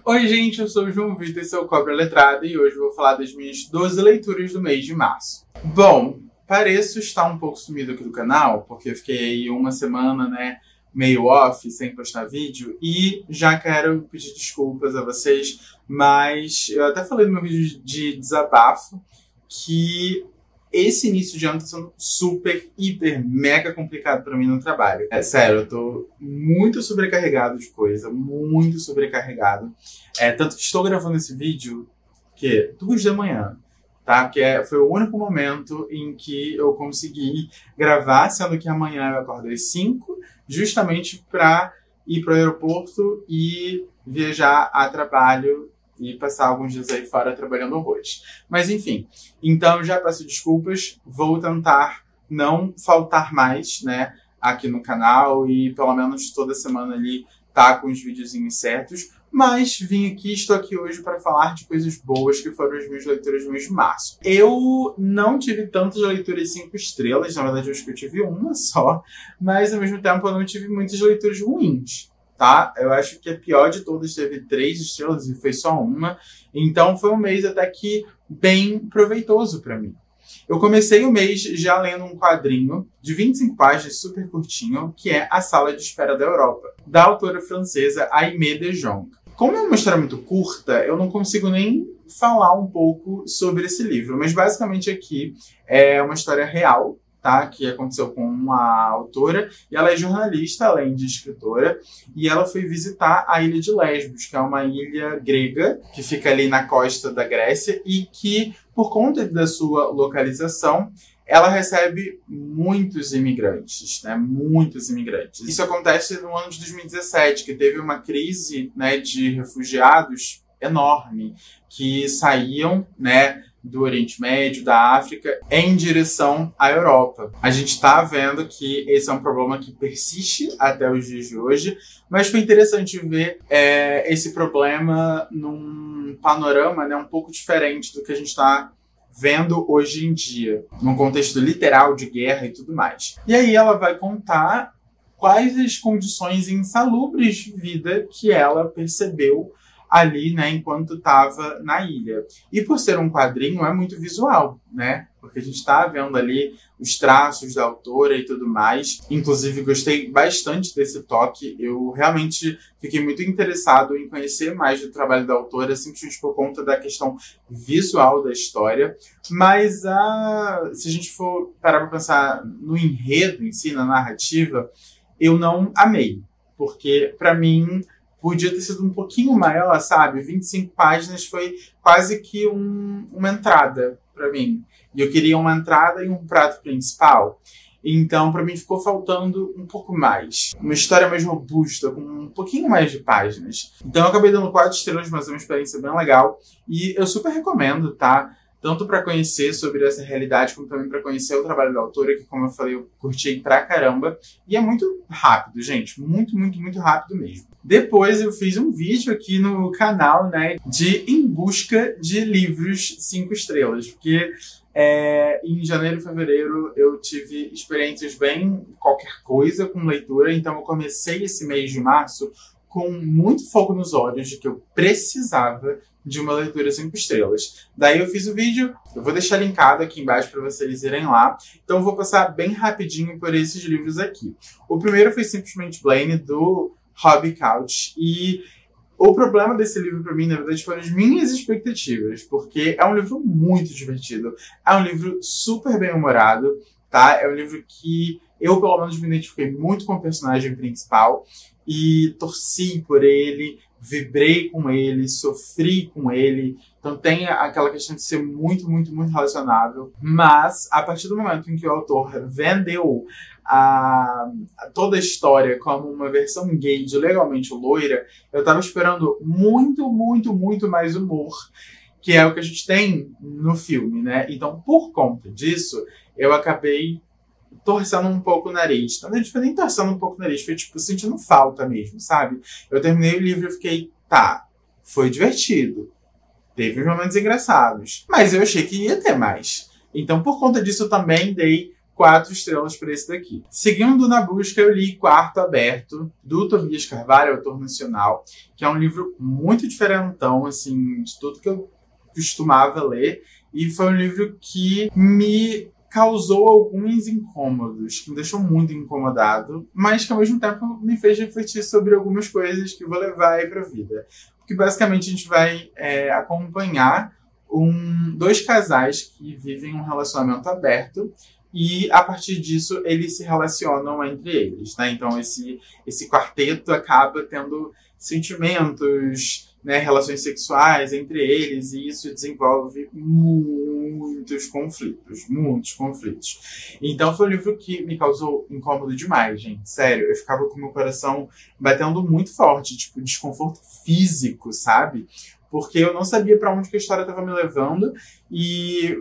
Oi gente, eu sou o João Vitor, seu Cobra Letrada, e hoje eu vou falar das minhas 12 leituras do mês de março. Bom, pareço estar um pouco sumido aqui do canal, porque eu fiquei aí uma semana, meio off, sem postar vídeo, e já quero pedir desculpas a vocês, mas eu até falei no meu vídeo de desabafo que esse início de ano tá sendo super, hiper, mega complicado pra mim no trabalho. É sério, eu tô muito sobrecarregado de coisa, muito sobrecarregado. Tanto que estou gravando esse vídeo, 2 da manhã, tá? Porque foi o único momento em que eu consegui gravar, sendo que amanhã eu acordo às 5, justamente pra ir pro aeroporto e viajar a trabalho e passar alguns dias aí fora trabalhando horrores. Mas enfim, então já peço desculpas, vou tentar não faltar mais, aqui no canal e pelo menos toda semana ali tá com os videozinhos certos, mas estou aqui hoje para falar de coisas boas que foram as minhas leituras do mês de março. Eu não tive tantas leituras 5 estrelas, na verdade eu acho que eu tive uma só, mas ao mesmo tempo eu não tive muitas leituras ruins. Tá? Eu acho que a pior de todas teve 3 estrelas e foi só uma. Então foi um mês até que bem proveitoso para mim. Eu comecei o mês já lendo um quadrinho de 25 páginas, super curtinho, que é A Sala de Espera da Europa, da autora francesa Aimée de Jong. Como é uma história muito curta, eu não consigo nem falar um pouco sobre esse livro, mas basicamente aqui é uma história real, tá? Que aconteceu com uma autora, e ela é jornalista, além de escritora, e ela foi visitar a ilha de Lesbos, que é uma ilha grega, que fica ali na costa da Grécia, e que, por conta da sua localização, ela recebe muitos imigrantes, Muitos imigrantes. Isso acontece no ano de 2017, que teve uma crise, de refugiados enorme, que saíam, do Oriente Médio, da África, em direção à Europa. A gente está vendo que esse é um problema que persiste até os dias de hoje, mas foi interessante ver esse problema num panorama um pouco diferente do que a gente está vendo hoje em dia, num contexto literal de guerra e tudo mais. E aí ela vai contar quais as condições insalubres de vida que ela percebeu ali, enquanto estava na ilha. E por ser um quadrinho, é muito visual, Porque a gente está vendo ali os traços da autora e tudo mais. Inclusive, gostei bastante desse toque. Eu realmente fiquei muito interessado em conhecer mais do trabalho da autora, simplesmente por conta da questão visual da história. Mas, se a gente for parar para pensar no enredo em si, na narrativa, eu não amei. Porque, para mim, podia ter sido um pouquinho maior, sabe? 25 páginas foi quase que uma entrada para mim. E eu queria uma entrada e um prato principal. Então, para mim, ficou faltando um pouco mais. Uma história mais robusta, com um pouquinho mais de páginas. Então, eu acabei dando 4 estrelas, mas é uma experiência bem legal. E eu super recomendo, tá? Tanto para conhecer sobre essa realidade, como também para conhecer o trabalho da autora, que, como eu falei, eu curti pra caramba. E é muito rápido, gente. Muito, muito, muito rápido mesmo. Depois eu fiz um vídeo aqui no canal, de Em Busca de Livros 5 estrelas. Porque em janeiro e fevereiro eu tive experiências bem qualquer coisa com leitura. Então eu comecei esse mês de março com muito fogo nos olhos de que eu precisava de uma leitura 5 estrelas. Daí eu fiz o vídeo, eu vou deixar linkado aqui embaixo para vocês irem lá. Então eu vou passar bem rapidinho por esses livros aqui. O primeiro foi simplesmente Blaine, do Robbie Couch. E o problema desse livro para mim, na verdade, foram as minhas expectativas, porque é um livro muito divertido. É um livro super bem-humorado, tá? É um livro que eu, pelo menos, me identifiquei muito com o personagem principal e torci por ele, vibrei com ele, sofri com ele. Então tem aquela questão de ser muito, muito, muito relacionável. Mas, a partir do momento em que o autor vendeu toda a história como uma versão gay de Legalmente Loira, eu tava esperando muito, muito, muito mais humor, que é o que a gente tem no filme, Então, por conta disso, eu acabei torcendo um pouco o nariz. Não foi nem torcendo um pouco o nariz, foi sentindo falta mesmo, sabe? Eu terminei o livro e fiquei, foi divertido. Teve uns momentos engraçados. Mas eu achei que ia ter mais. Então, por conta disso, eu também dei 4 estrelas para esse daqui. Seguindo na busca, eu li Quarto Aberto, do Tobias Carvalho, autor nacional, que é um livro muito diferentão, assim, de tudo que eu costumava ler. E foi um livro que me causou alguns incômodos, que me deixou muito incomodado, mas que ao mesmo tempo me fez refletir sobre algumas coisas que vou levar aí para a vida. Porque basicamente a gente vai acompanhar dois casais que vivem um relacionamento aberto e a partir disso eles se relacionam entre eles, né? Então esse quarteto acaba tendo sentimentos, né, relações sexuais entre eles, e isso desenvolve muitos conflitos. Então foi um livro que me causou incômodo demais, gente. Sério, eu ficava com o meu coração batendo muito forte, tipo, desconforto físico, sabe? Porque eu não sabia para onde que a história estava me levando, e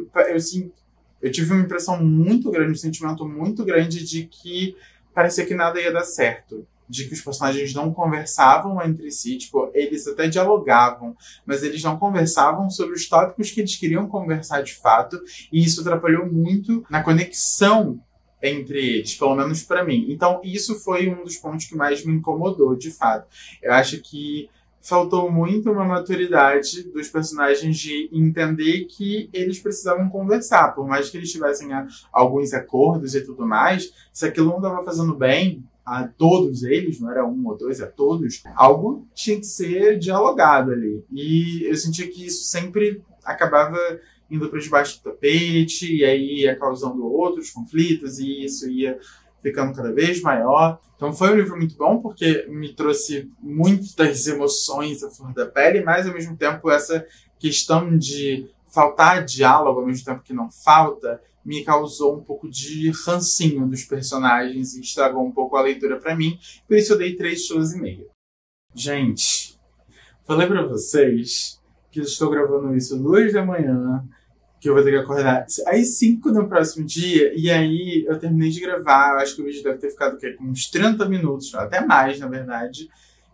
eu tive uma impressão muito grande, um sentimento muito grande de que parecia que nada ia dar certo. De que os personagens não conversavam entre si, tipo, eles até dialogavam, mas eles não conversavam sobre os tópicos que eles queriam conversar de fato, e isso atrapalhou muito na conexão entre eles, pelo menos para mim. Então, isso foi um dos pontos que mais me incomodou, de fato. Eu acho que faltou muito uma maturidade dos personagens de entender que eles precisavam conversar, por mais que eles tivessem alguns acordos e tudo mais, se aquilo não estava fazendo bem a todos eles, não era um ou dois, a todos, algo tinha que ser dialogado ali. E eu sentia que isso sempre acabava indo para debaixo do tapete, e aí ia causando outros conflitos, e isso ia ficando cada vez maior. Então foi um livro muito bom, porque me trouxe muitas emoções à flor da pele, mas ao mesmo tempo essa questão de faltar diálogo ao mesmo tempo que não falta, me causou um pouco de rancinho dos personagens e estragou um pouco a leitura pra mim. Por isso eu dei 3,5 estrelas. Gente, falei pra vocês que eu estou gravando isso 2 da manhã, que eu vou ter que acordar às 5 no próximo dia, e aí eu terminei de gravar. Eu acho que o vídeo deve ter ficado com uns 30 minutos, até mais, na verdade.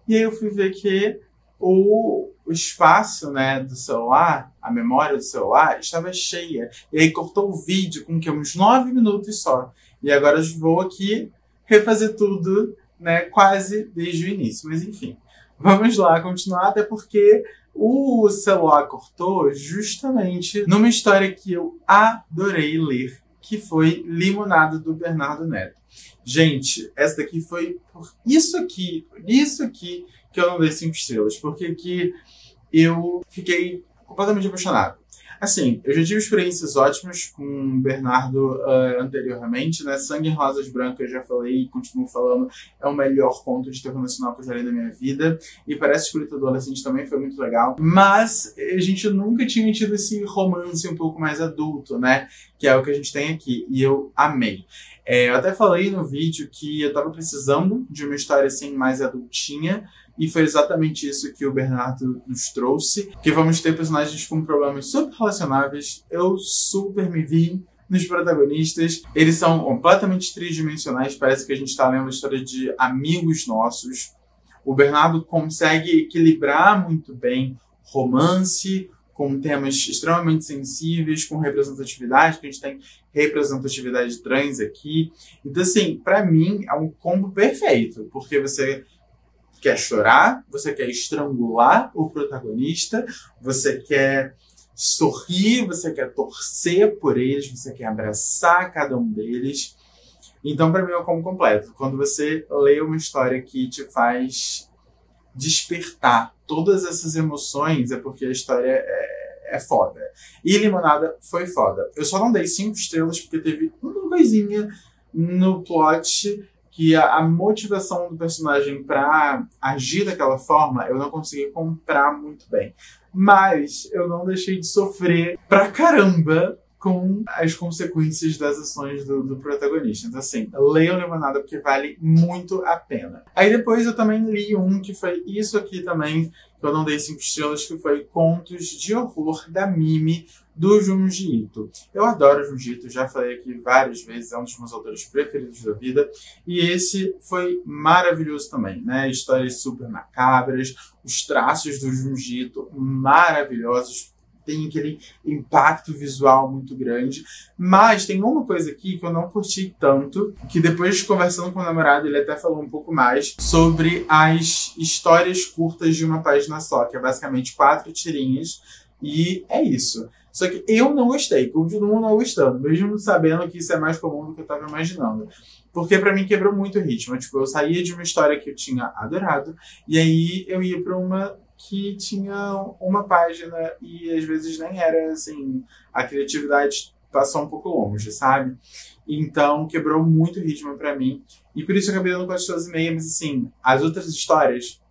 E aí eu fui ver que o espaço, né, do celular, a memória do celular, estava cheia. E aí cortou o vídeo com uns 9 minutos só. E agora eu vou aqui refazer tudo, né, quase desde o início. Mas enfim, vamos lá continuar, até porque o celular cortou justamente numa história que eu adorei ler, que foi Limonada, do Bernardo Neto. Gente, essa daqui foi por isso aqui que eu não dei 5 estrelas, porque aqui eu fiquei completamente apaixonado. Assim, eu já tive experiências ótimas com o Bernardo anteriormente, né? Sangue em Rosas Brancas, já falei e continuo falando, é o melhor conto de terror nacional que eu já li na minha vida. E Parece Espírito Adolescente também foi muito legal. Mas a gente nunca tinha tido esse romance um pouco mais adulto, né? Que é o que a gente tem aqui. E eu amei. Eu até falei no vídeo que eu tava precisando de uma história assim mais adultinha. E foi exatamente isso que o Bernardo nos trouxe. Que vamos ter personagens com problemas super relacionáveis. Eu super me vi nos protagonistas. Eles são completamente tridimensionais. Parece que a gente está lendo a história de amigos nossos. O Bernardo consegue equilibrar muito bem romance com temas extremamente sensíveis, com representatividade, que a gente tem representatividade trans aqui. Então, assim, pra mim é um combo perfeito. Porque você quer chorar, você quer estrangular o protagonista, você quer sorrir, você quer torcer por eles, você quer abraçar cada um deles. Então, para mim, é o combo completo. Quando você lê uma história que te faz despertar todas essas emoções, é porque a história é foda. E Limonada foi foda. Eu só não dei 5 estrelas porque teve uma coisinha no plot que a motivação do personagem para agir daquela forma eu não consegui comprar muito bem. Mas eu não deixei de sofrer pra caramba com as consequências das ações do protagonista. Então, assim, leiam Limonada porque vale muito a pena. Aí depois eu também li um que foi isso aqui também, que eu não dei 5 estrelas, que foi Contos de Horror da Mimi, do Junji Ito. Eu adoro Junji Ito, já falei aqui várias vezes, é um dos meus autores preferidos da vida. E esse foi maravilhoso também, né? Histórias super macabras, os traços do Junji Ito maravilhosos. tem aquele impacto visual muito grande. Mas tem uma coisa aqui que eu não curti tanto, que depois conversando com o namorado, ele até falou um pouco mais sobre as histórias curtas de uma página só, que é basicamente 4 tirinhas, e é isso. Só que eu não gostei, continuo não gostando, mesmo sabendo que isso é mais comum do que eu estava imaginando. Porque pra mim quebrou muito o ritmo. Tipo, eu saía de uma história que eu tinha adorado, e aí eu ia pra uma que tinha uma página, e às vezes nem era, assim, a criatividade passou um pouco longe, sabe? Então quebrou muito o ritmo pra mim, e por isso eu acabei dando 4,5, mas assim, as outras histórias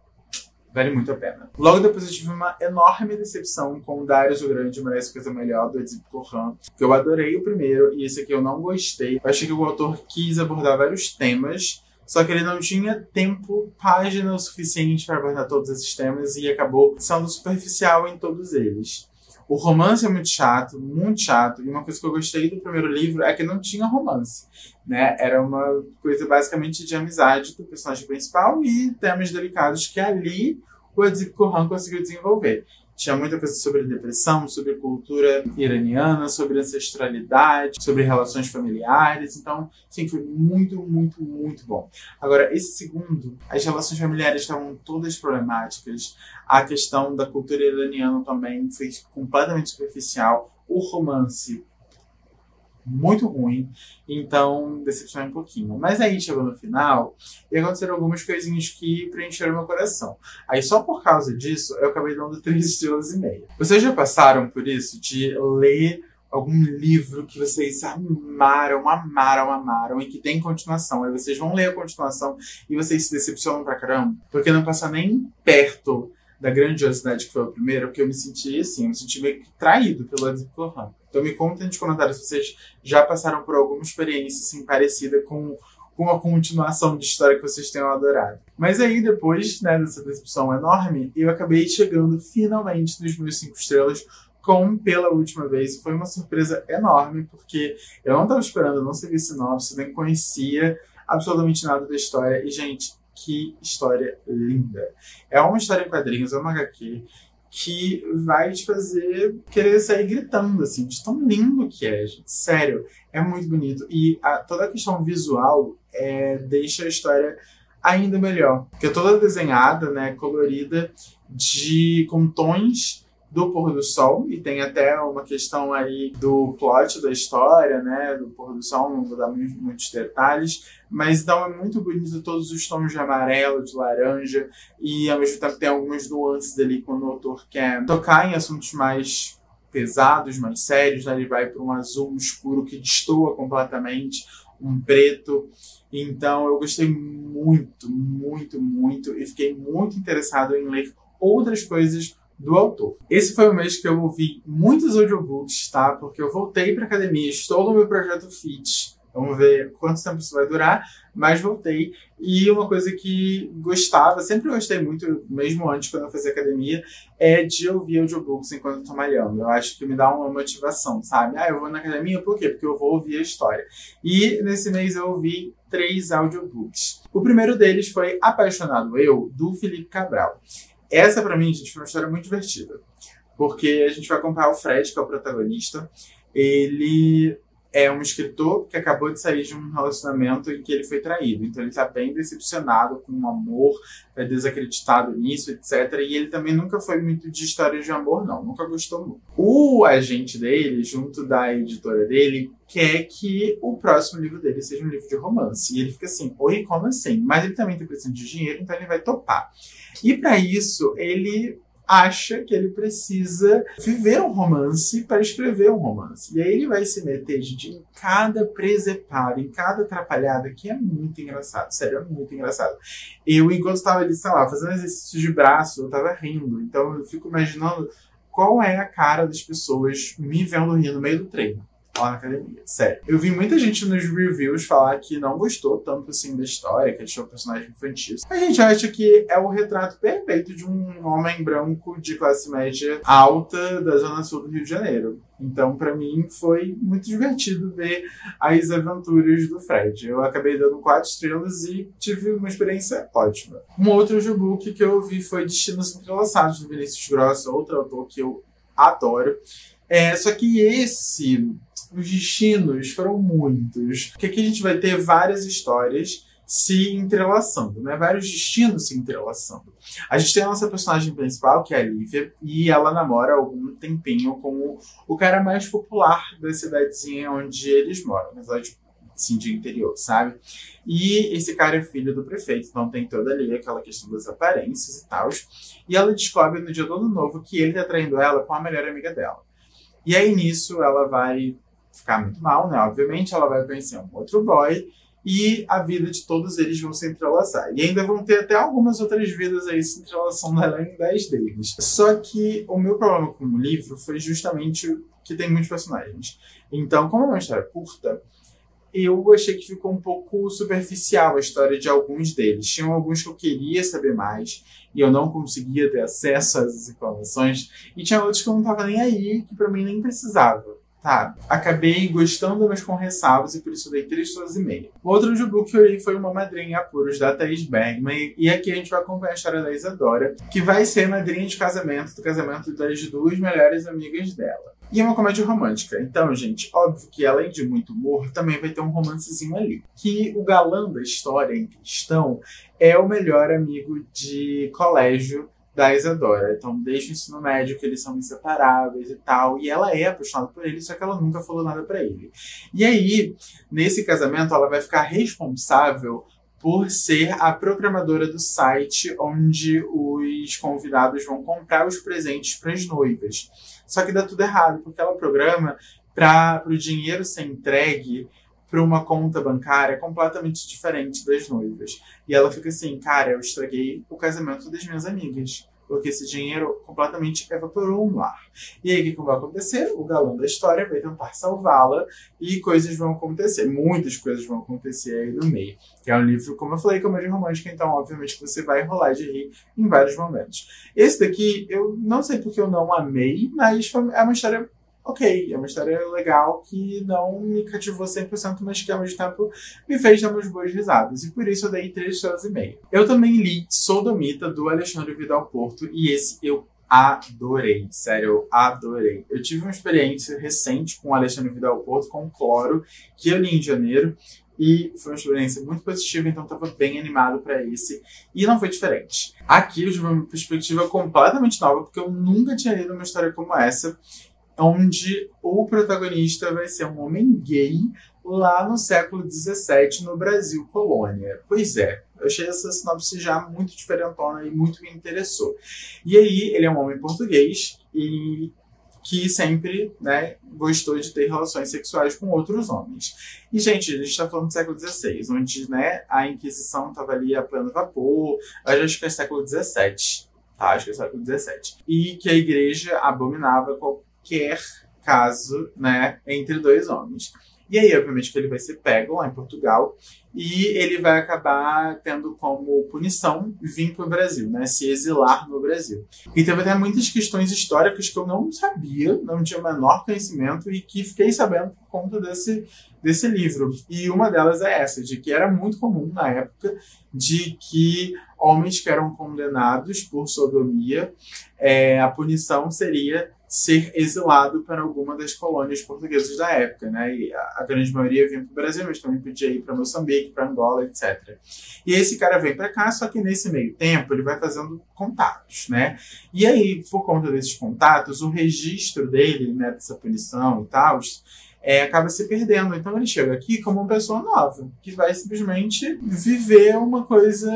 vale muito a pena. Logo depois eu tive uma enorme decepção com o Darius o Grande Merece Coisa Melhor, do Edip Corran, que eu adorei o primeiro, e esse aqui eu não gostei. Eu achei que o autor quis abordar vários temas, só que ele não tinha tempo, página o suficiente para abordar todos esses temas, e acabou sendo superficial em todos eles. O romance é muito chato, e uma coisa que eu gostei do primeiro livro é que não tinha romance, né? Era uma coisa basicamente de amizade do personagem principal e temas delicados que ali o Edip Corran conseguiu desenvolver. Tinha muita coisa sobre depressão, sobre cultura iraniana, sobre ancestralidade, sobre relações familiares. Então, sim, foi muito, muito, muito bom. Agora, esse segundo, as relações familiares estavam todas problemáticas. A questão da cultura iraniana também foi completamente superficial. O romance, muito ruim, então decepcionei um pouquinho. Mas aí chegou no final e aconteceram algumas coisinhas que preencheram meu coração. Aí só por causa disso eu acabei dando 3,5 estrelas. Vocês já passaram por isso? De ler algum livro que vocês amaram e que tem continuação. Aí vocês vão ler a continuação e vocês se decepcionam pra caramba? Porque não passa nem perto da grandiosidade que foi o primeiro, porque eu me senti assim, eu me senti meio que traído pelo Edip Corran. Então me contem nos comentários se vocês já passaram por alguma experiência assim, parecida com a continuação de história que vocês tenham adorado. Mas aí depois, né, dessa decepção enorme, eu acabei chegando finalmente nos meus 5 estrelas pela última vez. Foi uma surpresa enorme, porque eu não estava esperando, eu não sabia sinopse, nem conhecia absolutamente nada da história. E, gente, que história linda. É uma história em quadrinhos, é uma HQ que vai te fazer querer sair gritando, assim, de tão lindo que é, gente. Sério, é muito bonito. E toda a questão visual deixa a história ainda melhor. Porque é toda desenhada, né, colorida, com tons do pôr do sol, e tem até uma questão aí do plot da história, né, do pôr do sol, não vou dar muitos detalhes, mas então é muito bonito todos os tons de amarelo, de laranja, e ao mesmo tempo tem algumas nuances ali quando o autor quer tocar em assuntos mais pesados, mais sérios, né, ele vai para um azul escuro que destoa completamente, um preto. Então eu gostei muito, muito, muito, e fiquei muito interessado em ler outras coisas do autor. Esse foi o mês que eu ouvi muitos audiobooks, tá? Porque eu voltei pra academia, estou no meu projeto Fit. Vamos ver quanto tempo isso vai durar, mas voltei. E uma coisa que sempre gostei muito, mesmo antes, quando eu fazia academia, é de ouvir audiobooks enquanto eu tô malhando. Eu acho que me dá uma motivação, sabe? Eu vou na academia, por quê? Porque eu vou ouvir a história. E nesse mês eu ouvi 3 audiobooks. O primeiro deles foi Apaixonado Eu, do Felipe Cabral. Essa, pra mim, gente, foi uma história muito divertida. Porque a gente vai acompanhar o Fred, que é o protagonista. Ele é um escritor que acabou de sair de um relacionamento em que ele foi traído. Então ele tá bem decepcionado com o amor, é desacreditado nisso, etc. E ele também nunca foi muito de histórias de amor, não. Nunca gostou muito. O agente dele, junto da editora dele, quer que o próximo livro dele seja um livro de romance. E ele fica assim, oi, como assim? Mas ele também tá precisando de dinheiro, então ele vai topar. E para isso, ele acha que ele precisa viver um romance para escrever um romance. E aí ele vai se meter, gente, em cada preseparo, em cada atrapalhada, que é muito engraçado. Sério, é muito engraçado. Eu, enquanto estava ali, sei lá, fazendo exercício de braço, eu estava rindo. Então eu fico imaginando qual é a cara das pessoas me vendo rir no meio do treino. Lá na academia, sério. Eu vi muita gente nos reviews falar que não gostou tanto assim da história, que achou o personagem infantil. A gente acha que é o retrato perfeito de um homem branco de classe média alta da zona sul do Rio de Janeiro. Então, pra mim, foi muito divertido ver as aventuras do Fred. Eu acabei dando 4 estrelas e tive uma experiência ótima. Um outro audiobook que eu ouvi foi Destinos Entrelaçados, do Vinícius Grossa, outro autor que eu adoro. Só que os destinos foram muitos. Porque aqui a gente vai ter várias histórias se entrelaçando, né? Vários destinos se entrelaçando. A gente tem a nossa personagem principal, que é a Lívia, e ela namora há algum tempinho com o cara mais popular da cidadezinha onde eles moram, na cidade assim, de interior, sabe? E esse cara é filho do prefeito, então tem toda ali aquela questão das aparências e tal. E ela descobre no dia do Ano Novo que ele tá traindo ela com a melhor amiga dela. E aí nisso ela vai ficar muito mal, né? Obviamente ela vai conhecer um outro boy e a vida de todos eles vão se entrelaçar. E ainda vão ter até algumas outras vidas aí se entrelaçando além das deles. Só que o meu problema com o livro foi justamente que tem muitos personagens. Então, como é uma história curta, eu achei que ficou um pouco superficial a história de alguns deles. Tinham alguns que eu queria saber mais e eu não conseguia ter acesso a essas informações. E tinha outros que eu não tava nem aí, que pra mim nem precisava. Tá, acabei gostando, mas com ressalvas, e por isso dei 3,5. O outro audiobook que eu li foi Uma Madrinha em Apuros, da Thaís Bergman, e aqui a gente vai acompanhar a história da Isadora, que vai ser madrinha de casamento, do casamento das duas melhores amigas dela. E é uma comédia romântica, então, gente, óbvio que além de muito humor, também vai ter um romancezinho ali. Que o galã da história em questão é o melhor amigo de colégio da Isadora. Então, desde o ensino médio que eles são inseparáveis e tal, e ela é apaixonada por ele, só que ela nunca falou nada pra ele. E aí, nesse casamento, ela vai ficar responsável por ser a programadora do site onde os convidados vão comprar os presentes para as noivas. Só que dá tudo errado, porque ela programa para o dinheiro ser entregue para uma conta bancária completamente diferente das noivas. E ela fica assim, cara, eu estraguei o casamento das minhas amigas, porque esse dinheiro completamente evaporou no ar. E aí, o que vai acontecer? O galã da história vai tentar salvá-la e coisas vão acontecer. Muitas coisas vão acontecer aí no meio. Que é um livro, como eu falei, comédia romântica, então, obviamente, você vai enrolar de rir em vários momentos. Esse daqui, eu não sei porque eu não amei, mas é uma história ok, é uma história legal que não me cativou 100%, mas que ao mesmo tempo me fez dar umas boas risadas. E por isso eu dei 3,5. Eu também li Sodomita, do Alexandre Vidal Porto, e esse eu adorei. Sério, eu adorei. Eu tive uma experiência recente com o Alexandre Vidal Porto, com Cloro, que eu li em janeiro, e foi uma experiência muito positiva, então estava bem animado para esse. E não foi diferente. Aqui eu tive uma perspectiva completamente nova, porque eu nunca tinha lido uma história como essa, onde o protagonista vai ser um homem gay lá no século XVII, no Brasil colônia. Pois é, eu achei essa sinopse já muito diferentona e muito me interessou. E aí, ele é um homem português e que sempre, né, gostou de ter relações sexuais com outros homens. E, gente, a gente está falando do século XVI, onde, né, a Inquisição estava ali a pleno vapor, eu acho que é século XVII, tá? Acho que é século XVII. E que a igreja abominava qualquer caso, né, entre dois homens. E aí, obviamente, que ele vai ser pego lá em Portugal e ele vai acabar tendo como punição vir para o Brasil, né, se exilar no Brasil. E teve até muitas questões históricas que eu não sabia, não tinha o menor conhecimento e que fiquei sabendo por conta desse livro. E uma delas é essa, de que era muito comum na época de que homens que eram condenados por sodomia, a punição seria ser exilado para alguma das colônias portuguesas da época, né? E a grande maioria vinha para o Brasil, mas também podia ir para Moçambique, para Angola, etc. E esse cara vem para cá, só que nesse meio tempo ele vai fazendo contatos, né? E aí, por conta desses contatos, o registro dele, né, dessa punição e tal, acaba se perdendo. Então ele chega aqui como uma pessoa nova, que vai simplesmente viver uma coisa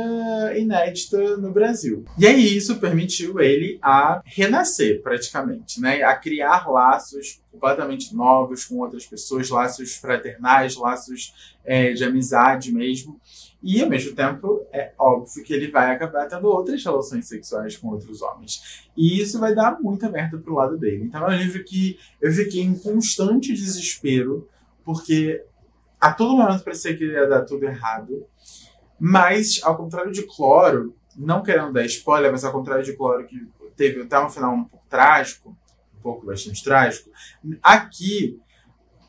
inédita no Brasil. E aí isso permitiu ele a renascer, praticamente, né? A criar laços completamente novos com outras pessoas, laços fraternais, laços de amizade mesmo. E, ao mesmo tempo, é óbvio que ele vai acabar tendo outras relações sexuais com outros homens. E isso vai dar muita merda pro lado dele. Então é um livro que eu fiquei em constante desespero, porque a todo momento parecia que ia dar tudo errado. Mas, ao contrário de Cloro, não querendo dar spoiler, mas ao contrário de Cloro, que teve até um final um pouco trágico, bastante trágico, aqui,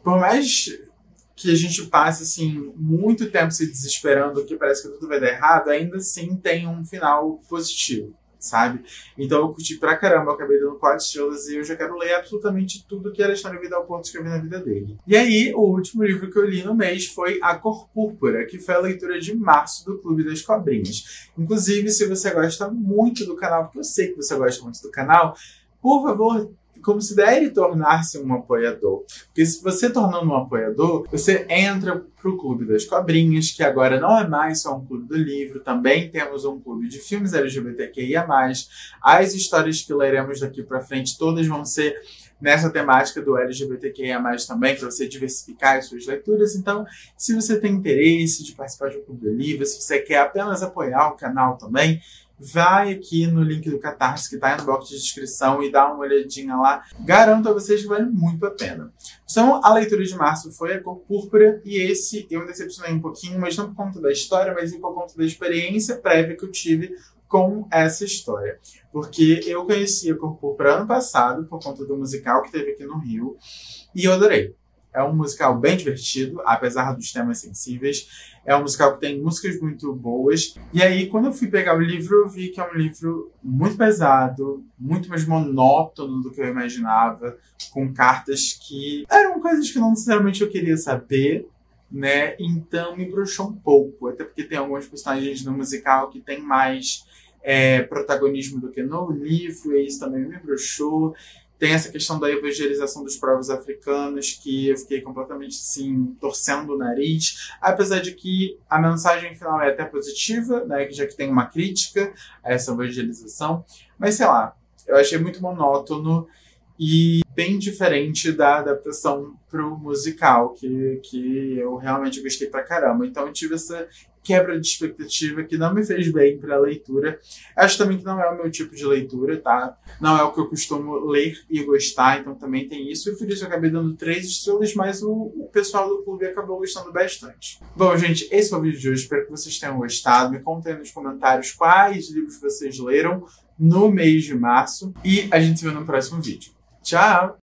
por mais que a gente passe assim, muito tempo se desesperando, que parece que tudo vai dar errado, ainda assim tem um final positivo, sabe? Então eu curti pra caramba, eu acabei dando 4 estrelas e eu já quero ler absolutamente tudo que Alexandre Vidal Porto escreveu na vida dele. E aí, o último livro que eu li no mês foi A Cor Púrpura, que foi a leitura de março do Clube das Cobrinhas. Inclusive, se você gosta muito do canal, porque eu sei que você gosta muito do canal, por favor, considere tornar-se um apoiador. Porque se você tornando um apoiador, você entra pro Clube das Cobrinhas, que agora não é mais só um clube do livro, também temos um clube de filmes LGBTQIA+. As histórias que leremos daqui pra frente, todas vão ser nessa temática do LGBTQIA+, também, para você diversificar as suas leituras. Então, se você tem interesse de participar de um clube do livro, se você quer apenas apoiar o canal também, vai aqui no link do Catarse, que tá aí no box de descrição, e dá uma olhadinha lá. Garanto a vocês que vale muito a pena. Então, a leitura de março foi A Cor Púrpura, e esse eu me decepcionei um pouquinho, mas não por conta da história, mas por conta da experiência prévia que eu tive com essa história. Porque eu conheci A Cor Púrpura ano passado, por conta do musical que teve aqui no Rio, e eu adorei. É um musical bem divertido, apesar dos temas sensíveis. É um musical que tem músicas muito boas. E aí, quando eu fui pegar o livro, eu vi que é um livro muito pesado, muito mais monótono do que eu imaginava, com cartas que eram coisas que não necessariamente eu queria saber, né? Então me bruxou um pouco. Até porque tem alguns personagens no musical que tem mais protagonismo do que no livro, e isso também me bruxou. Tem essa questão da evangelização dos povos africanos, que eu fiquei completamente, assim, torcendo o nariz. Apesar de que a mensagem final é até positiva, né, já que tem uma crítica a essa evangelização. Mas, sei lá, eu achei muito monótono e bem diferente da adaptação pro musical, que eu realmente gostei pra caramba. Então eu tive essa quebra de expectativa que não me fez bem pra leitura. Acho também que não é o meu tipo de leitura, tá? Não é o que eu costumo ler e gostar, então também tem isso. E por isso eu acabei dando 3 estrelas, mas o pessoal do clube acabou gostando bastante. Bom, gente, esse foi o vídeo de hoje. Espero que vocês tenham gostado. Me contem aí nos comentários quais livros vocês leram no mês de março. E a gente se vê no próximo vídeo. Tchau!